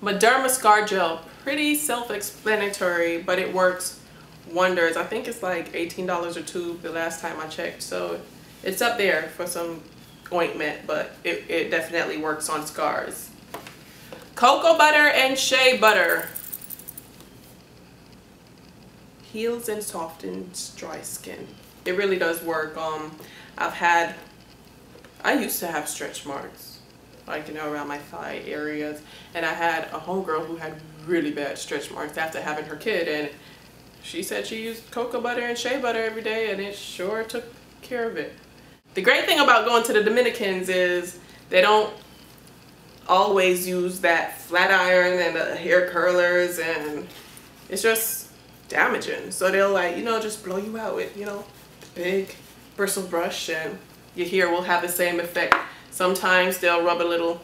Mederma Scar Gel. Pretty self-explanatory, but it works wonders. I think it's like $18 a tube the last time I checked, so it's up there for some ointment, but it definitely works on scars. Cocoa butter and shea butter. Heals and softens dry skin. It really does work. I used to have stretch marks, like, you know, around my thigh areas, and I had a homegirl who had really bad stretch marks after having her kid, and she said she used cocoa butter and shea butter every day, and it sure took care of it. The great thing about going to the Dominicans is they don't always use that flat iron and the hair curlers, and it's just damaging. So they'll, like, you know, just blow you out with, you know, big bristle brush, and your hair will have the same effect. Sometimes they'll rub a little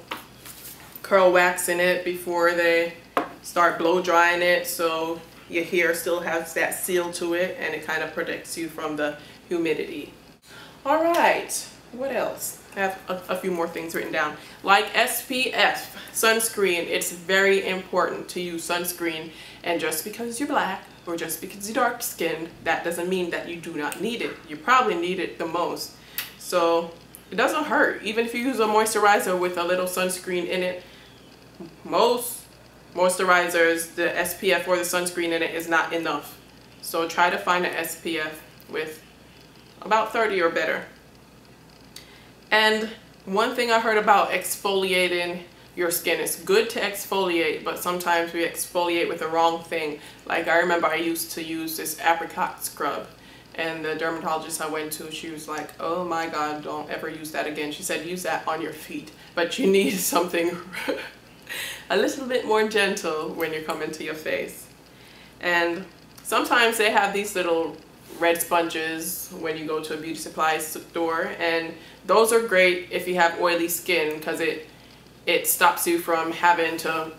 curl wax in it before they start blow drying it, so your hair still has that seal to it, and it kind of protects you from the humidity. All right, what else? I have a few more things written down. Like SPF, sunscreen. It's very important to use sunscreen, and just because you're black or just because you're dark skinned, that doesn't mean that you do not need it. You probably need it the most. So it doesn't hurt. Even if you use a moisturizer with a little sunscreen in it, most moisturizers, the SPF or the sunscreen in it is not enough. So try to find an SPF with about 30 or better. And one thing I heard about exfoliating your skin, it's good to exfoliate, but sometimes we exfoliate with the wrong thing. Like, I remember I used to use this apricot scrub, and the dermatologist I went to, she was like, oh my God, don't ever use that again. She said, use that on your feet, but you need something a little bit more gentle when you're coming to your face. And sometimes they have these little red sponges when you go to a beauty supply store, and those are great if you have oily skin, because it stops you from having to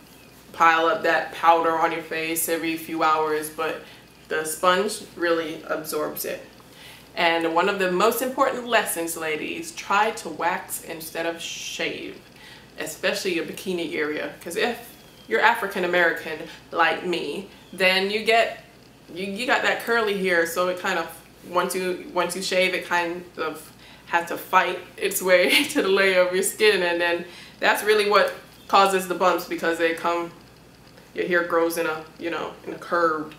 pile up that powder on your face every few hours, but the sponge really absorbs it. And one of the most important lessons, ladies, try to wax instead of shave, especially your bikini area, because if you're African American like me, then you got that curly hair, so it kind of, once you shave, it kind of has to fight its way to the layer of your skin, and then that's really what causes the bumps, because your hair grows in a, you know, in a curved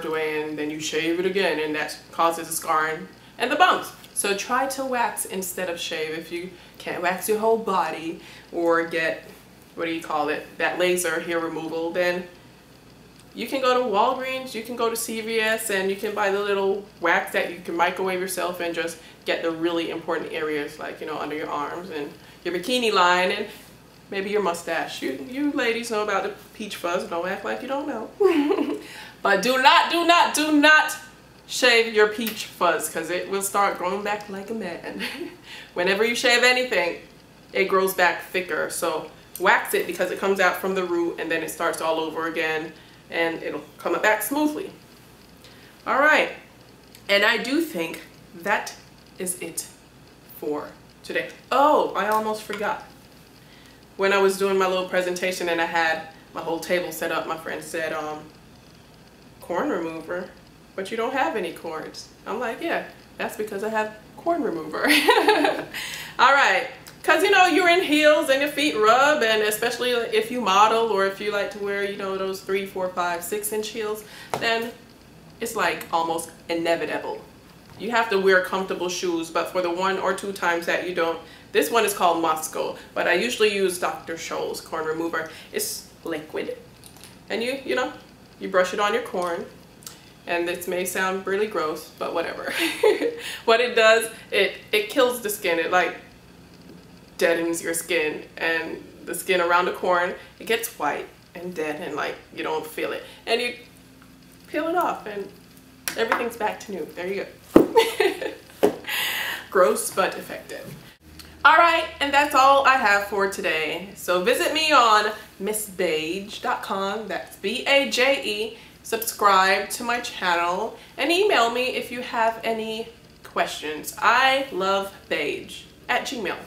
way, and then you shave it again, and that causes the scarring and the bumps. So try to wax instead of shave. If you can't wax your whole body or get, what do you call it, that laser hair removal, then you can go to Walgreens, you can go to CVS, and you can buy the little wax that you can microwave yourself and just get the really important areas, like, you know, under your arms and your bikini line and maybe your mustache. You ladies know about the peach fuzz. Don't act like you don't know. But do not shave your peach fuzz, because it will start growing back like a man. Whenever you shave anything, it grows back thicker. So wax it, because it comes out from the root and then it starts all over again, and it'll come back smoothly. All right, and I do think that is it for today. Oh, I almost forgot. When I was doing my little presentation and I had my whole table set up, my friend said, corn remover, but you don't have any corns. I'm like, yeah, that's because I have corn remover. All right. Because, you know, you're in heels and your feet rub, and especially if you model or if you like to wear, you know, those 3, 4, 5, 6-inch heels, then it's like almost inevitable. You have to wear comfortable shoes, but for the 1 or 2 times that you don't, this one is called Moscow, but I usually use Dr. Scholl's corn remover. It's liquid, and you know, you brush it on your corn, and this may sound really gross, but whatever. What it does, it kills the skin. It like deadens your skin, and the skin around the corn, it gets white and dead, and like you don't feel it, and you peel it off and everything's back to new. There you go. Gross but effective. All right, and that's all I have for today. So visit me on missbaje.com, that's B-A-J-E. Subscribe to my channel and email me if you have any questions. I love Baje at Gmail.